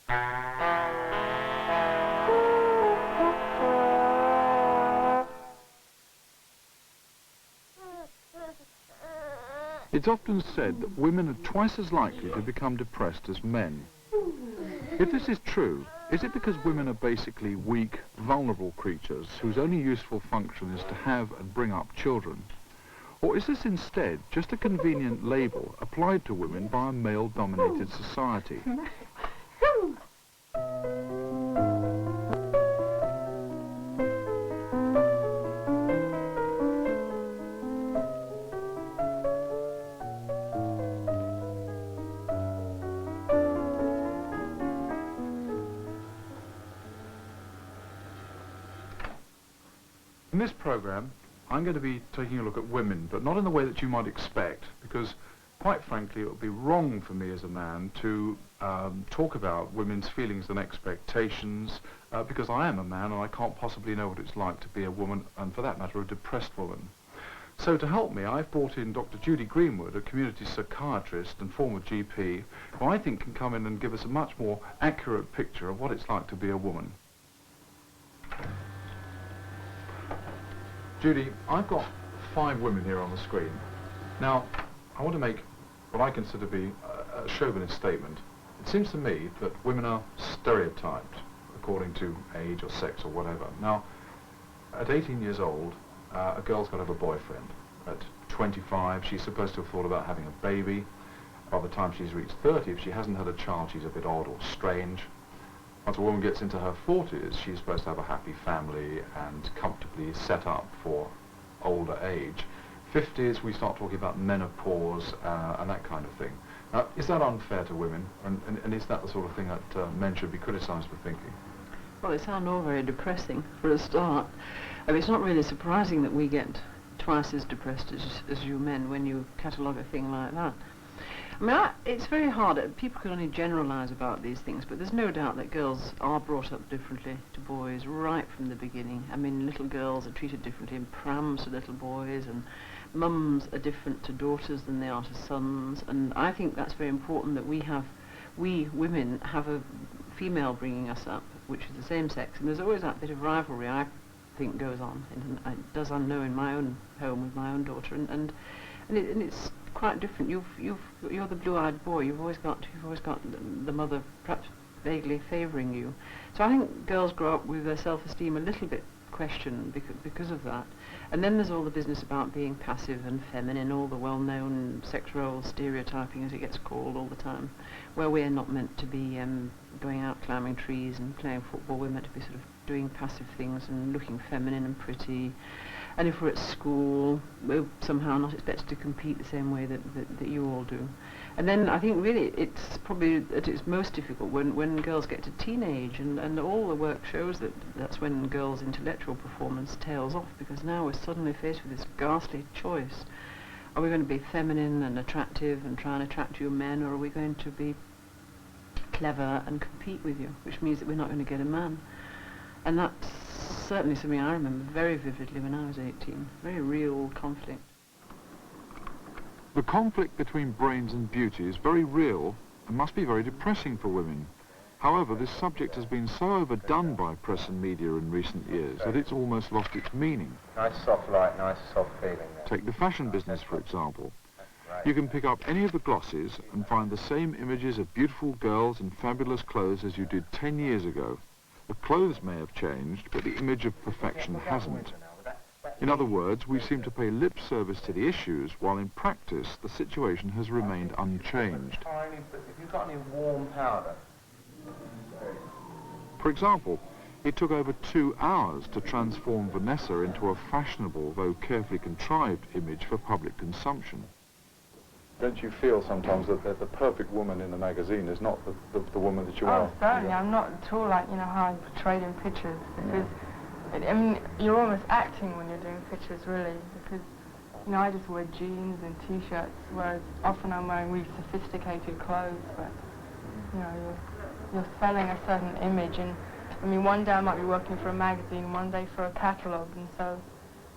It's often said that women are twice as likely to become depressed as men. If this is true, is it because women are basically weak, vulnerable creatures whose only useful function is to have and bring up children? Or is this instead just a convenient label applied to women by a male-dominated society? In this program, I'm going to be taking a look at women, but not in the way that you might expect, because quite frankly it would be wrong for me as a man to talk about women's feelings and expectations, because I am a man and I can't possibly know what it's like to be a woman, and for that matter a depressed woman. So to help me, I've brought in Dr. Judy Greenwood, a community psychiatrist and former GP, who I think can come in and give us a much more accurate picture of what it's like to be a woman. Judy, I've got 5 women here on the screen. Now, I want to make what I consider to be a chauvinist statement. It seems to me that women are stereotyped according to age or sex or whatever. Now, at 18 years old, a girl's got to have a boyfriend. At 25, she's supposed to have thought about having a baby. By the time she's reached 30, if she hasn't had a child, she's a bit odd or strange. Once a woman gets into her 40s, she's supposed to have a happy family and comfortably set up for older age. 50s, we start talking about menopause and that kind of thing. Now, is that unfair to women? And is that the sort of thing that men should be criticised for thinking? Well, it sounds all very depressing for a start. I mean, it's not really surprising that we get twice as depressed as you men when you catalogue a thing like that. I mean, it's very hard. People can only generalise about these things, but there's no doubt that girls are brought up differently to boys right from the beginning. I mean, little girls are treated differently in prams to little boys, and mums are different to daughters than they are to sons. And I think that's very important that we women have a female bringing us up, which is the same sex. And there's always that bit of rivalry, I think, goes on. And it does, I know, in my own home with my own daughter. And it's quite different. You're the blue-eyed boy. You've always got the mother perhaps vaguely favouring you. So I think girls grow up with their self-esteem a little bit questioned because of that. And then there's all the business about being passive and feminine, all the well-known sex role stereotyping, as it gets called, all the time, where we're not meant to be going out climbing trees and playing football. We're meant to be sort of doing passive things and looking feminine and pretty. And if we're at school, we're somehow not expected to compete the same way that you all do. And then I think really it's probably at its most difficult when girls get to teenage, and all the work shows that that's when girls' intellectual performance tails off, because now we're suddenly faced with this ghastly choice. Are we going to be feminine and attractive and try and attract you men, or are we going to be clever and compete with you, which means that we're not going to get a man? And that's certainly something I remember very vividly when I was 18. Very real conflict. The conflict between brains and beauty is very real and must be very depressing for women. However, this subject has been so overdone by press and media in recent years that it's almost lost its meaning. Nice soft light, nice soft feeling there. Take the fashion business, for example. You can pick up any of the glosses and find the same images of beautiful girls in fabulous clothes as you did 10 years ago. The clothes may have changed, but the image of perfection hasn't. In other words, we seem to pay lip service to the issues, while in practice the situation has remained unchanged. Have you got any warm powder? For example, it took over 2 hours to transform Vanessa into a fashionable, though carefully contrived, image for public consumption. Don't you feel sometimes that the perfect woman in the magazine is not the woman that you are? Oh, certainly. I'm not at all like, you know, how I'm portrayed in pictures, because, I mean, you're almost acting when you're doing pictures, really, because, you know, I just wear jeans and T-shirts, whereas often I'm wearing really sophisticated clothes, but, you know, you're selling a certain image, and, I mean, one day I might be working for a magazine, one day for a catalogue, and so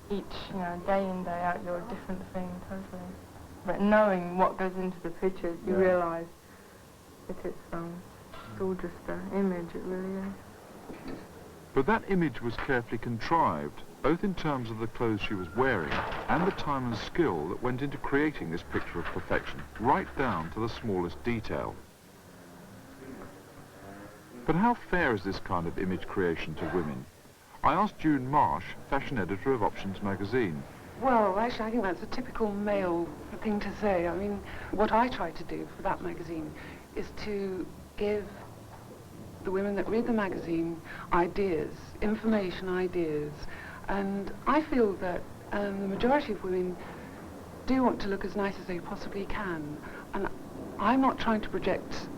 each, you know, day in, day out, you're a different thing, totally. But knowing what goes into the pictures, you realise that it's it's all just an image, it really is. But that image was carefully contrived, both in terms of the clothes she was wearing and the time and skill that went into creating this picture of perfection, right down to the smallest detail. But how fair is this kind of image creation to women? I asked June Marsh, fashion editor of Options magazine. Well, actually, I think that's a typical male thing to say. I mean, what I try to do for that magazine is to give the women that read the magazine ideas, information ideas, and I feel that the majority of women do want to look as nice as they possibly can, and I'm not trying to project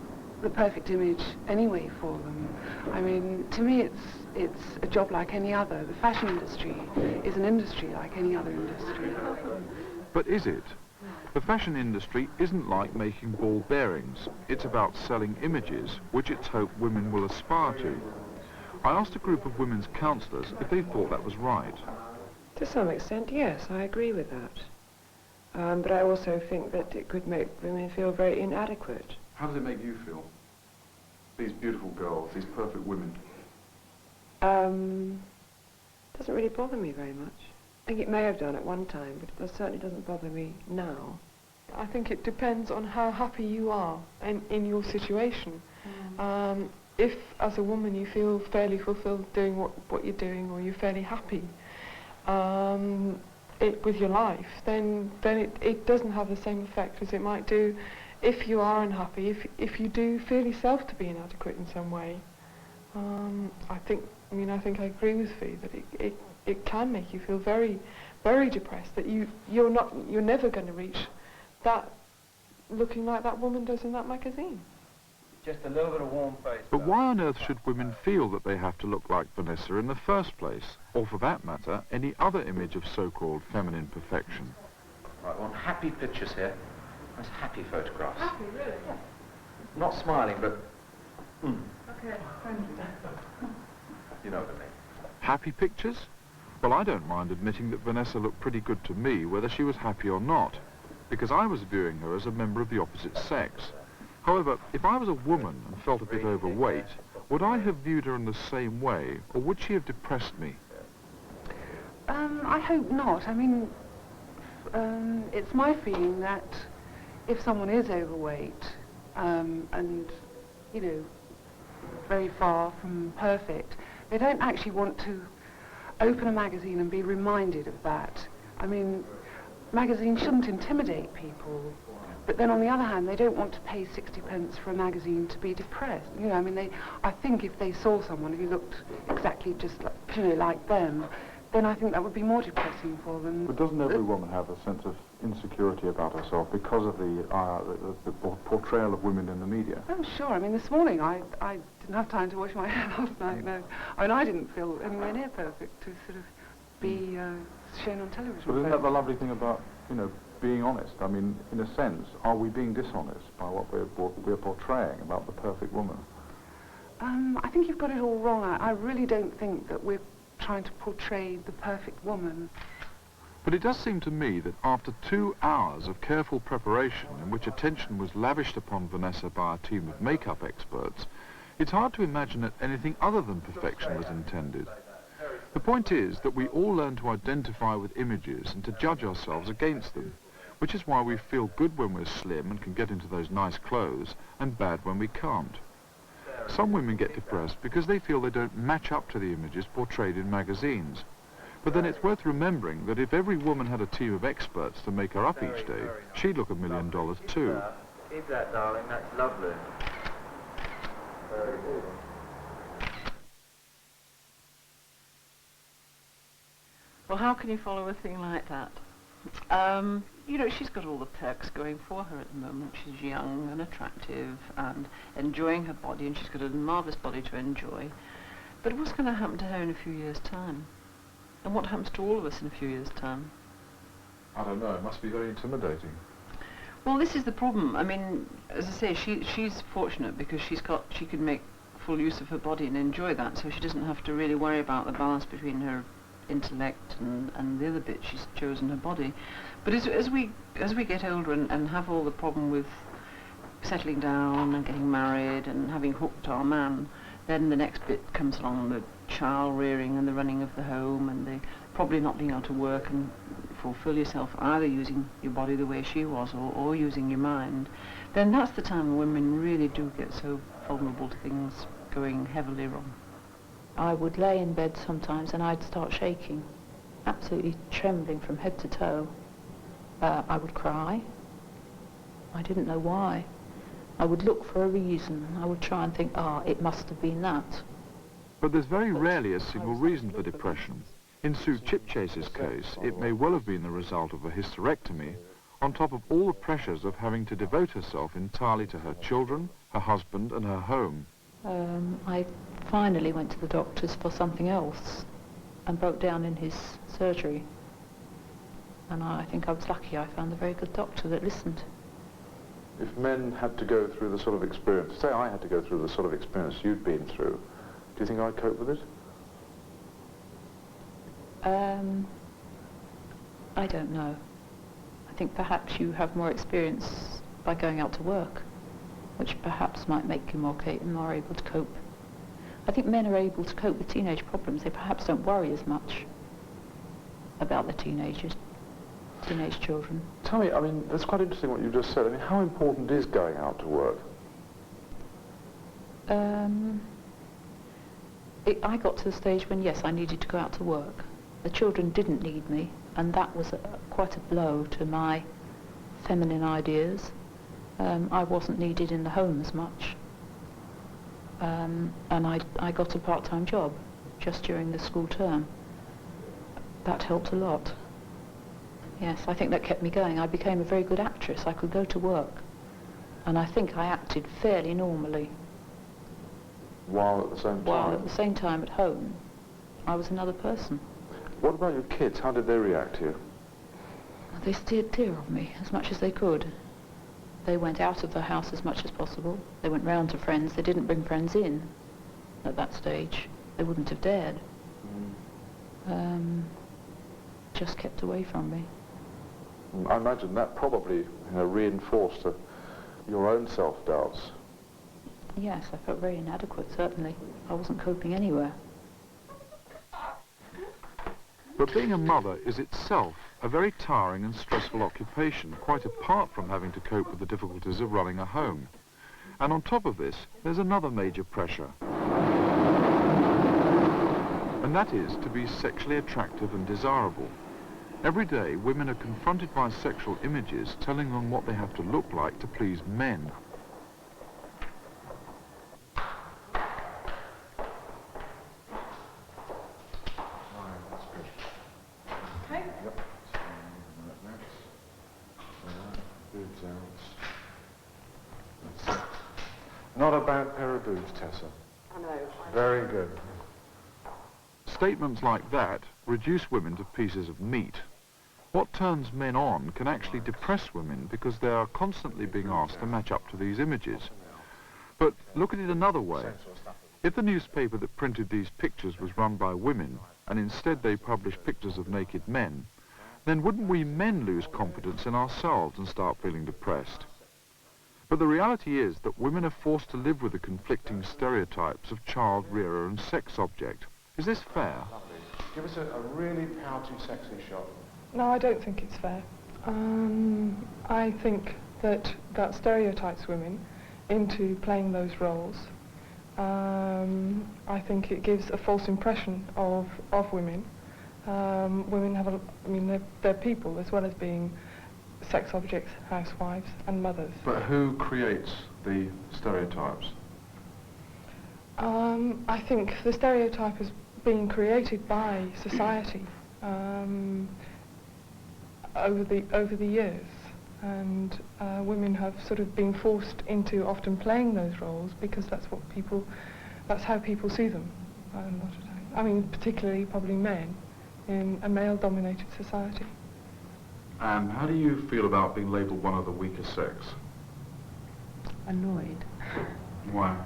the perfect image anyway for them. I mean, to me it's a job like any other. The fashion industry is an industry like any other industry. But is it? The fashion industry isn't like making ball bearings. It's about selling images, which it's hoped women will aspire to. I asked a group of women's counsellors if they thought that was right. To some extent, yes, I agree with that. But I also think that it could make women feel very inadequate. How does it make you feel? These beautiful girls, these perfect women. Doesn't really bother me very much. I think it may have done at one time, but it certainly doesn't bother me now. I think it depends on how happy you are in your situation. If, as a woman, you feel fairly fulfilled doing what you're doing, or you're fairly happy with your life, then it doesn't have the same effect as it might do if you are unhappy, if you do feel yourself to be inadequate in some way. I think I agree with Fee that it can make you feel very, very depressed, that you're never going to reach that looking like that woman does in that magazine. Just a little bit of warm face. But why on earth should women feel that they have to look like Vanessa in the first place? Or for that matter, any other image of so-called feminine perfection? Right, we want happy pictures here. Nice happy photographs. Happy, really? Yeah. Not smiling, but... Okay, thank you. You know what I mean. Happy pictures? Well, I don't mind admitting that Vanessa looked pretty good to me, whether she was happy or not, because I was viewing her as a member of the opposite sex. However, if I was a woman and felt a bit overweight, would I have viewed her in the same way, or would she have depressed me? I hope not. I mean, it's my feeling that if someone is overweight and, you know, very far from perfect, they don't actually want to open a magazine and be reminded of that. I mean, magazines shouldn't intimidate people, but then on the other hand, they don't want to pay 60p for a magazine to be depressed. You know, I mean, I think if they saw someone who looked exactly just like, you know, like them, then I think that would be more depressing for them. But doesn't every woman have a sense of insecurity about herself because of the portrayal of women in the media? Oh, sure. I mean, this morning I didn't have time to wash my hair last night, no. I mean, I didn't feel anywhere near perfect to sort of be shown on television. But isn't that the lovely thing about, you know, being honest? I mean, in a sense, are we being dishonest by what we're portraying about the perfect woman? I think you've got it all wrong. I really don't think that we're trying to portray the perfect woman. But it does seem to me that after 2 hours of careful preparation in which attention was lavished upon Vanessa by a team of makeup experts, it's hard to imagine that anything other than perfection was intended. The point is that we all learn to identify with images and to judge ourselves against them, which is why we feel good when we're slim and can get into those nice clothes, and bad when we can't. Some women get depressed because they feel they don't match up to the images portrayed in magazines. But then it's worth remembering that if every woman had a team of experts to make her up each day, she'd look $1 million too. Keep that, darling. That's lovely. Very good. Well, how can you follow a thing like that? You know, she's got all the perks going for her at the moment. She's young and attractive and enjoying her body, and she's got a marvellous body to enjoy. But what's going to happen to her in a few years' time? And what happens to all of us in a few years' time? I don't know, it must be very intimidating. Well, this is the problem. I mean, as I say, she's fortunate because she can make full use of her body and enjoy that, so she doesn't have to really worry about the balance between her intellect and the other bit. She's chosen her body. But as we get older and have all the problem with settling down and getting married and having hooked our man, then the next bit comes along, the child rearing and the running of the home and the probably not being able to work and fulfill yourself, either using your body the way she was or using your mind. Then that's the time when women really do get so vulnerable to things going heavily wrong. I would lay in bed sometimes and I'd start shaking, absolutely trembling from head to toe. I would cry. I didn't know why. I would look for a reason. I would try and think, it must have been that. But there's very rarely a single reason for depression. In Sue Chipchase's case, it may well have been the result of a hysterectomy, on top of all the pressures of having to devote herself entirely to her children, her husband and her home. I finally went to the doctors for something else and broke down in his surgery. And I think I was lucky. I found a very good doctor that listened. If men had to go through the sort of experience, say I had to go through the sort of experience you'd been through, do you think I'd cope with it? I don't know. I think perhaps you have more experience by going out to work, which perhaps might make you more able to cope. I think men are able to cope with teenage problems. They perhaps don't worry as much about the teenage children. Tell me, I mean, that's quite interesting what you just said. I mean, how important is going out to work? I got to the stage when, yes, I needed to go out to work. The children didn't need me, and that was quite a blow to my feminine ideas. I wasn't needed in the home as much. And I got a part-time job just during the school term. That helped a lot. Yes, I think that kept me going. I became a very good actress. I could go to work, and I think I acted fairly normally. While at the same time? While at the same time at home, I was another person. What about your kids? How did they react to you? They steered clear of me as much as they could. They went out of the house as much as possible. They went round to friends. They didn't bring friends in at that stage. They wouldn't have dared. Just kept away from me. I imagine that probably reinforced your own self-doubts. Yes, I felt very inadequate, certainly. I wasn't coping anywhere. But being a mother is itself a very tiring and stressful occupation, quite apart from having to cope with the difficulties of running a home. And on top of this, there's another major pressure. And that is to be sexually attractive and desirable. Every day, women are confronted by sexual images telling them what they have to look like to please men. Not a bad pair of boobs, Tessa. I know. Very good. Statements like that reduce women to pieces of meat. What turns men on can actually depress women because they are constantly being asked to match up to these images. But look at it another way. If the newspaper that printed these pictures was run by women, and instead they published pictures of naked men, then wouldn't we men lose confidence in ourselves and start feeling depressed? But the reality is that women are forced to live with the conflicting stereotypes of child rearer and sex object. Is this fair? Give us a really pouty, sexy shot. No, I don't think it's fair. I think that stereotypes women into playing those roles. I think it gives a false impression of women. Women have they're people as well as being sex objects, housewives and mothers. But who creates the stereotypes? I think the stereotype is being created by society over the years, and women have sort of been forced into often playing those roles because that's how people see them. I mean, particularly probably men in a male-dominated society. And how do you feel about being labelled one of the weaker sex? Annoyed. Why?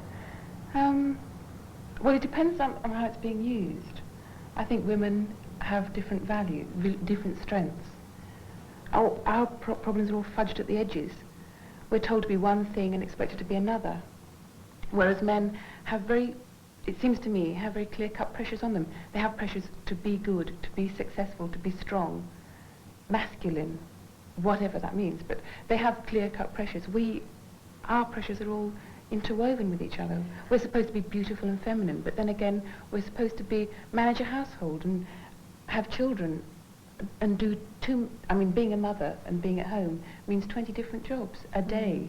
Well, it depends on how it's being used. I think women have different different strengths. Our problems are all fudged at the edges. we're told to be one thing and expected to be another. Whereas men have it seems to me, have very clear-cut pressures on them. They have pressures to be good, to be successful, to be strong, masculine, whatever that means. But they have clear-cut pressures. Our pressures are all interwoven with each other. We're supposed to be beautiful and feminine, but then again, we're supposed to manage a household and have children and being a mother and being at home means 20 different jobs a day.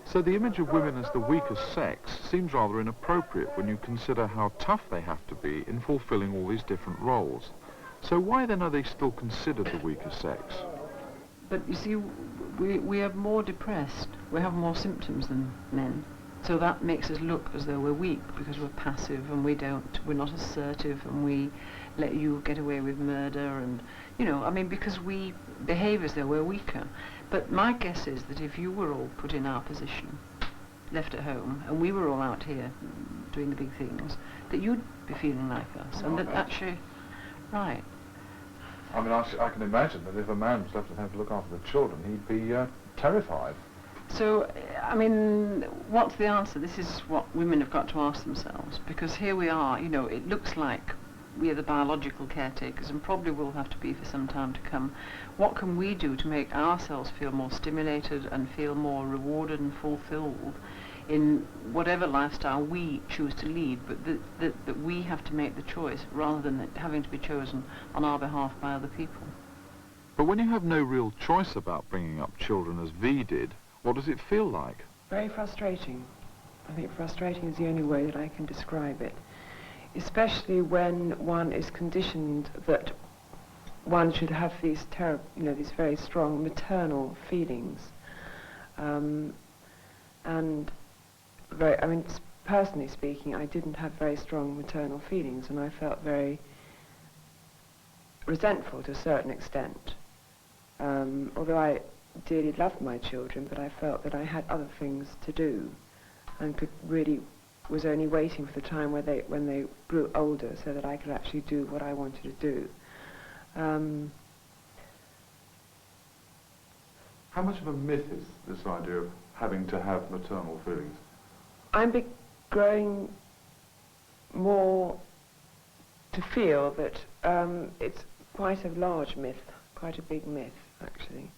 So the image of women as the weaker sex seems rather inappropriate when you consider how tough they have to be in fulfilling all these different roles. So why then are they still considered the weaker sex? But you see, we are more depressed. We have more symptoms than men. So that makes us look as though we're weak because we're passive and we're not assertive and we let you get away with murder and, because we behave as though we're weaker. But my guess is that if you were all put in our position, left at home, and we were all out here doing the big things, that you'd be feeling like us. And that actually, right. I mean, I can imagine that if a man was left at home to look after the children, he'd be terrified. So, what's the answer? This is what women have got to ask themselves, because here we are, it looks like we are the biological caretakers and probably will have to be for some time to come. What can we do to make ourselves feel more stimulated and feel more rewarded and fulfilled in whatever lifestyle we choose to lead, but that we have to make the choice rather than it having to be chosen on our behalf by other people? But when you have no real choice about bringing up children as V did, what does it feel like? Very frustrating. I think frustrating is the only way that I can describe it. Especially when one is conditioned that one should have these these very strong maternal feelings. Personally speaking, I didn't have very strong maternal feelings and I felt very resentful to a certain extent. Although I dearly loved my children, but I felt that I had other things to do and was only waiting for the time when they grew older so that I could actually do what I wanted to do. How much of a myth is this idea of having to have maternal feelings? I'm growing more to feel that it's quite a large myth, quite a big myth, actually.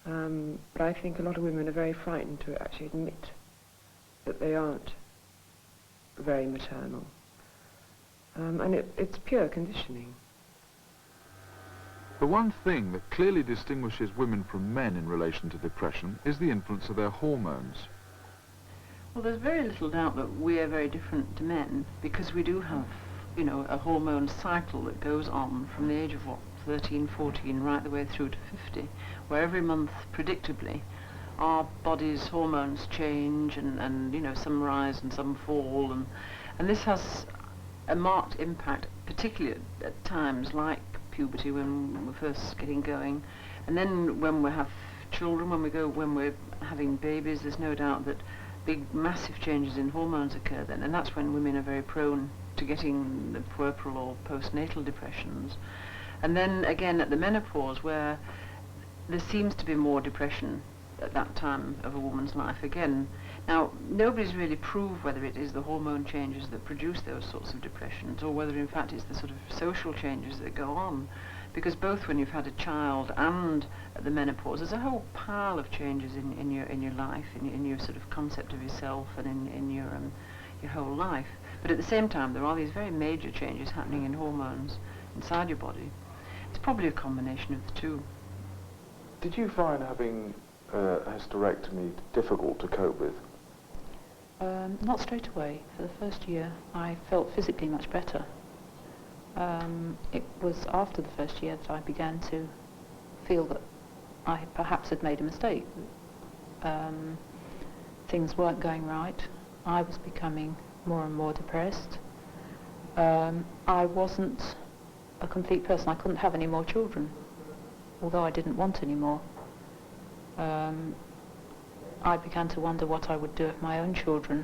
But I think a lot of women are very frightened to actually admit that they aren't very maternal. And it's pure conditioning. The one thing that clearly distinguishes women from men in relation to depression is the influence of their hormones. Well, there's very little doubt that we are very different to men because we do have, a hormone cycle that goes on from the age of 13, 14, right the way through to 50, where every month, predictably, our body's hormones change and some rise and some fall, and this has a marked impact, particularly at times like puberty when we're first getting going, and then when we have children, when we're having babies, there's no doubt that big, massive changes in hormones occur then, and that's when women are very prone to getting the puerperal or postnatal depressions. And then again at the menopause, where there seems to be more depression at that time of a woman's life again. Now, nobody's really proved whether it is the hormone changes that produce those sorts of depressions or whether in fact it's the sort of social changes that go on, because both when you've had a child and at the menopause, there's a whole pile of changes in your life, in your sort of concept of yourself and in your whole life. But at the same time, there are these very major changes happening in hormones inside your body. It's probably a combination of the two. Did you find having a hysterectomy difficult to cope with? Not straight away. For the first year, I felt physically much better. It was after the first year that I began to feel that I perhaps had made a mistake. Things weren't going right. I was becoming more and more depressed. I wasn't a complete person. I couldn't have any more children, although I didn't want any more. I began to wonder what I would do with my own children,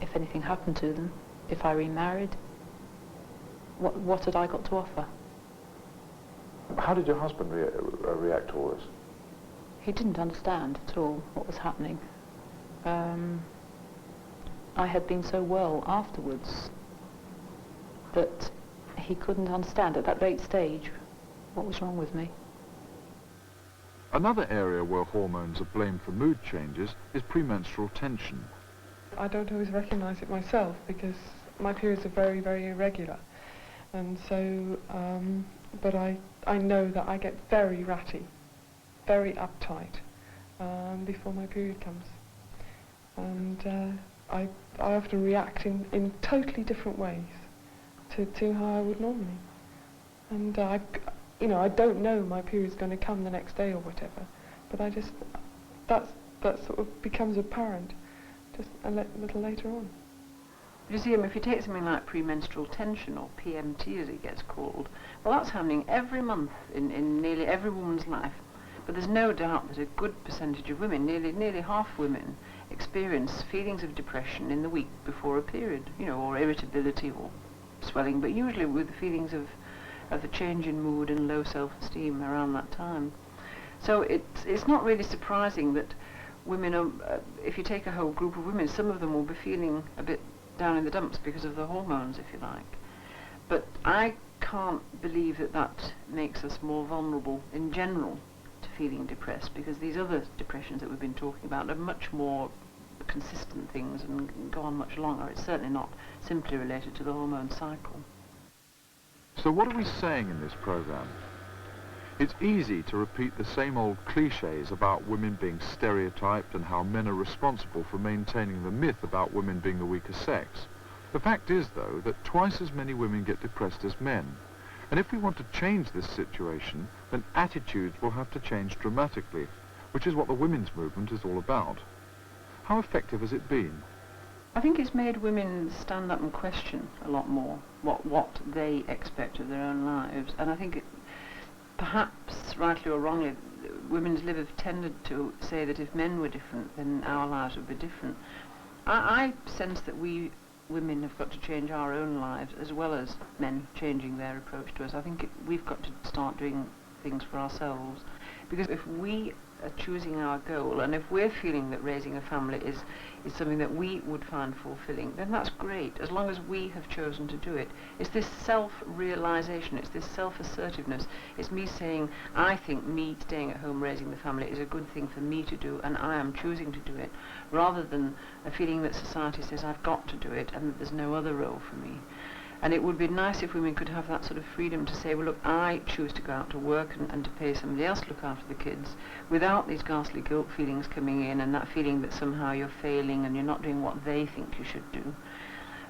if anything happened to them, if I remarried. What had I got to offer? How did your husband react to all this? he didn't understand at all what was happening. I had been so well afterwards that he couldn't understand at that late stage what was wrong with me. Another area where hormones are blamed for mood changes is premenstrual tension. I don't always recognise it myself because my periods are very, very irregular. And so, but I know that I get very ratty, very uptight before my period comes. And I often react in totally different ways to how I would normally. And I don't know my period's going to come the next day or whatever, but I just, that sort of becomes apparent just a little later on. You see, if you take something like premenstrual tension, or PMT as it gets called, well, that's happening every month in nearly every woman's life. But there's no doubt that a good percentage of women, nearly half women, experience feelings of depression in the week before a period, or irritability or swelling, but usually with feelings of a change in mood and low self-esteem around that time. So it's not really surprising that women are, if you take a whole group of women, some of them will be feeling a bit down in the dumps because of the hormones, if you like. But I can't believe that makes us more vulnerable in general to feeling depressed, because these other depressions that we've been talking about are much more consistent things and go on much longer. It's certainly not simply related to the hormone cycle. So what are we saying in this program? It's easy to repeat the same old cliches about women being stereotyped and how men are responsible for maintaining the myth about women being the weaker sex. The fact is, though, that twice as many women get depressed as men. And if we want to change this situation, then attitudes will have to change dramatically, which is what the women's movement is all about. How effective has it been? I think it's made women stand up and question a lot more what they expect of their own lives. And I think perhaps, rightly or wrongly, women's lib have tended to say that if men were different, then our lives would be different. I sense that we women have got to change our own lives as well as men changing their approach to us. I think we've got to start doing things for ourselves, because if we are choosing our goal, and if we're feeling that raising a family is something that we would find fulfilling, then that's great, as long as we have chosen to do it. It's this self-realization, it's this self-assertiveness. It's me saying, I think me staying at home raising the family is a good thing for me to do, and I am choosing to do it, rather than a feeling that society says I've got to do it and that there's no other role for me. And it would be nice if women could have that sort of freedom to say, well, look, I choose to go out to work and to pay somebody else to look after the kids, without these ghastly guilt feelings coming in and that feeling that somehow you're failing and you're not doing what they think you should do.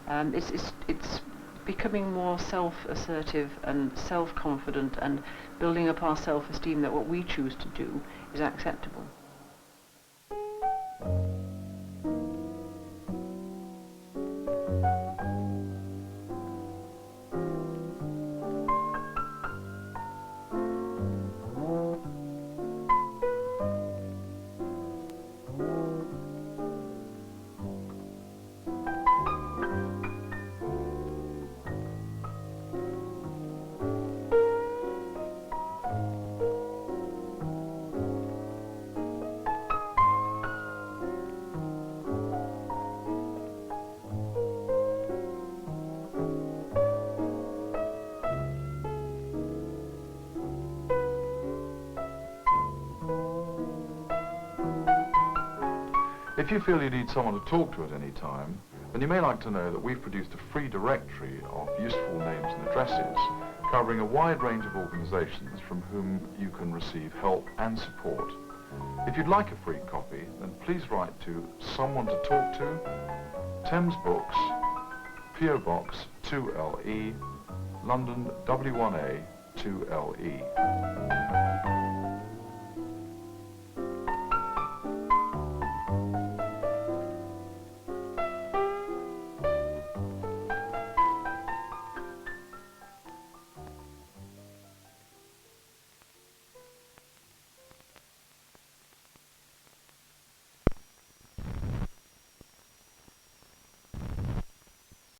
It's becoming more self-assertive and self-confident and building up our self-esteem that what we choose to do is acceptable. If you feel you need someone to talk to at any time, then you may like to know that we've produced a free directory of useful names and addresses covering a wide range of organisations from whom you can receive help and support. If you'd like a free copy, then please write to Someone to Talk to, Thames Books, PO Box 2LE, London W1A 2LE.